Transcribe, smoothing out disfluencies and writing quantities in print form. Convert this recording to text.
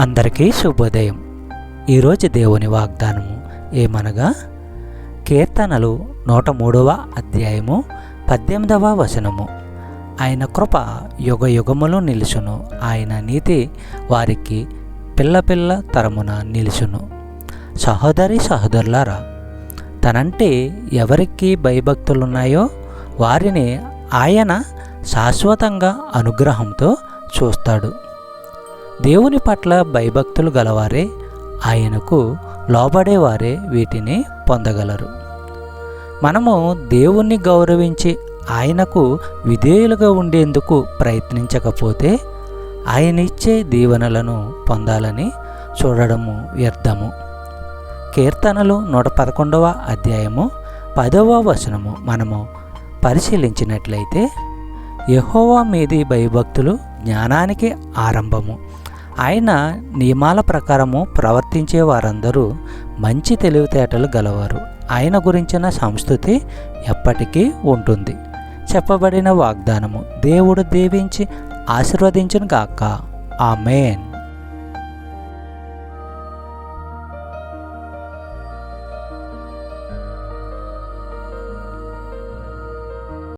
అందరికీ శుభోదయం. ఈరోజు దేవుని వాగ్దానము ఏమనగా కీర్తనలు 103వ అధ్యాయము 18వ వచనము. ఆయన కృప యుగ యుగములు నిలుచును, ఆయన నీతి వారికి పిల్ల పిల్ల తరమున నిలుచును. సహోదరి సహోదరులారా, తనంటే ఎవరికి భయభక్తులున్నాయో వారిని ఆయన శాశ్వతంగా అనుగ్రహంతో చూస్తాడు. దేవుని పట్ల భయభక్తులు గలవారే, ఆయనకు లోబడేవారే వీటిని పొందగలరు. మనము దేవుణ్ణి గౌరవించి ఆయనకు విధేయులుగా ఉండేందుకు ప్రయత్నించకపోతే ఆయన ఇచ్చే దీవెనలను పొందాలని చూడడము వ్యర్థము. కీర్తనలు 111వ అధ్యాయము 10వ వచనము మనము పరిశీలించినట్లయితే, యెహోవా మీది భయభక్తులు జ్ఞానానికి ఆరంభము, ఆయన నియమాల ప్రకారము ప్రవర్తించే వారందరూ మంచి తెలివితేటలు గలవారు, ఆయన గురించిన సంస్తుతి ఎప్పటికీ ఉంటుంది. చెప్పబడిన వాగ్దానము దేవుడు దీవించి ఆశీర్వదించును గాక. ఆమేన్.